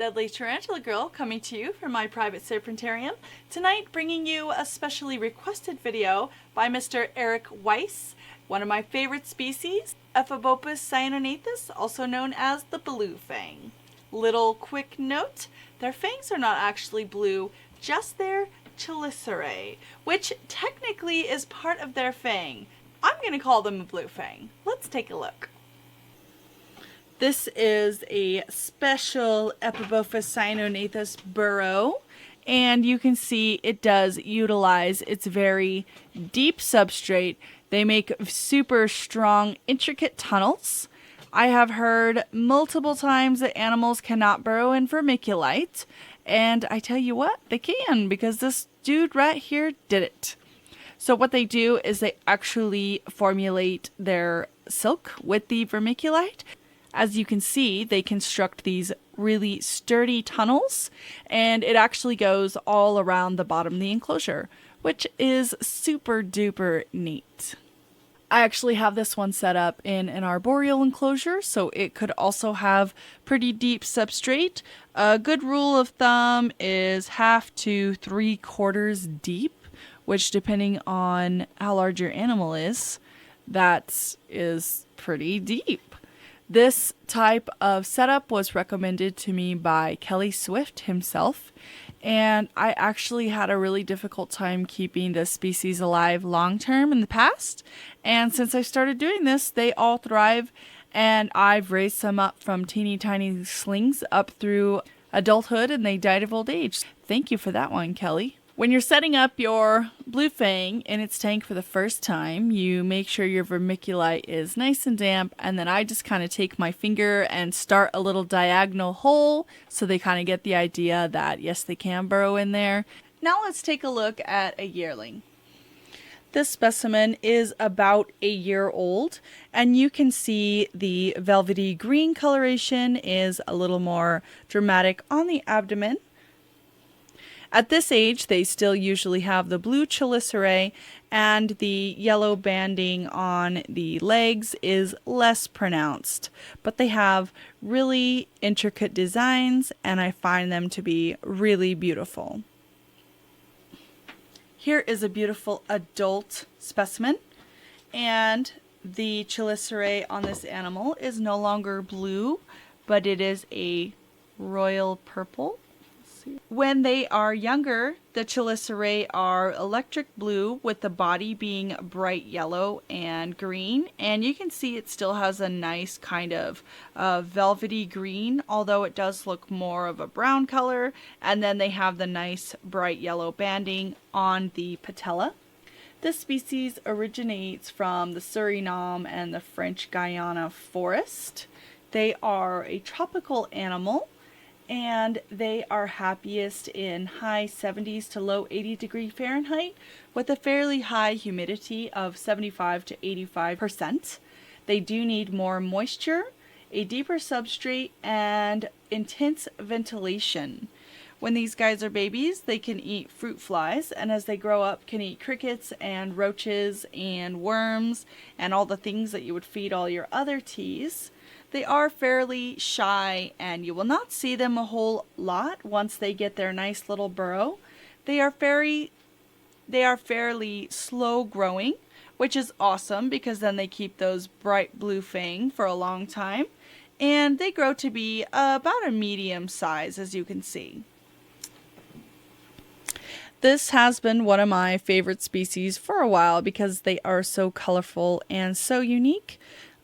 Deadly Tarantula Girl coming to you from my private serpentarium. Tonight bringing you a specially requested video by Mr. Eric Weiss, one of my favorite species, Ephebopus cyagnonathus, also known as the blue fang. Little quick note, their fangs are not actually blue, just their chelicerae, which technically is part of their fang. I'm going to call them a blue fang. Let's take a look. This is a special Ephebopus cyagnonathus burrow, and you can see it does utilize its very deep substrate. They make super strong, intricate tunnels. I have heard multiple times that animals cannot burrow in vermiculite, and I tell you what, they can, because this dude right here did it. So what they do is they actually formulate their silk with the vermiculite. As you can see, they construct these really sturdy tunnels, and it actually goes all around the bottom of the enclosure, which is super duper neat. I actually have this one set up in an arboreal enclosure, so it could also have pretty deep substrate. A good rule of thumb is 1/2 to 3/4 deep, which depending on how large your animal is, that is pretty deep. This type of setup was recommended to me by Kelly Swift himself, and I actually had a really difficult time keeping this species alive long term in the past, and since I started doing this, they all thrive, and I've raised some up from teeny tiny slings up through adulthood, and they died of old age. Thank you for that one, Kelly. When you're setting up your blue fang in its tank for the first time, you make sure your vermiculite is nice and damp, and then I just kind of take my finger and start a little diagonal hole so they kind of get the idea that yes, they can burrow in there. Now let's take a look at a yearling. This specimen is about a year old, and you can see the velvety green coloration is a little more dramatic on the abdomen. At this age, they still usually have the blue chelicerae, and the yellow banding on the legs is less pronounced, but they have really intricate designs, and I find them to be really beautiful. Here is a beautiful adult specimen, and the chelicerae on this animal is no longer blue, but it is a royal purple. When they are younger, the chelicerae are electric blue with the body being bright yellow and green, and you can see it still has a nice kind of velvety green, although it does look more of a brown color, and then they have the nice bright yellow banding on the patella. This species originates from the Suriname and the French Guiana forest. They are a tropical animal, and they are happiest in high 70s to low 80 degree Fahrenheit with a fairly high humidity of 75 to 85%. They do need more moisture, a deeper substrate, and intense ventilation. When these guys are babies, they can eat fruit flies, and as they grow up can eat crickets and roaches and worms and all the things that you would feed all your other teas. They are fairly shy, and you will not see them a whole lot once they get their nice little burrow. They are fairly slow growing, which is awesome because then they keep those bright blue fang for a long time, and they grow to be about a medium size, as you can see. This has been one of my favorite species for a while because they are so colorful and so unique.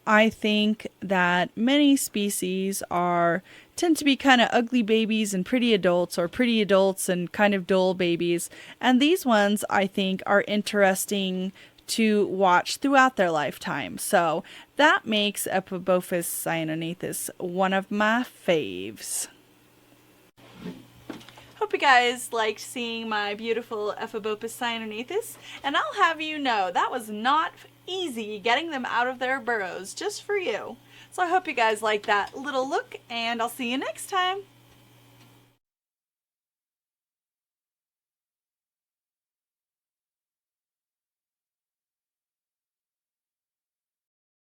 I think that many species tend to be kind of ugly babies and pretty adults, or pretty adults and kind of dull babies. And these ones I think are interesting to watch throughout their lifetime. So that makes Ephebopus cyagnonathus one of my faves. Hope you guys liked seeing my beautiful Ephebopus cyagnonathus, and I'll have you know that was not easy getting them out of their burrows just for you. So I hope you guys like that little look, and I'll see you next time.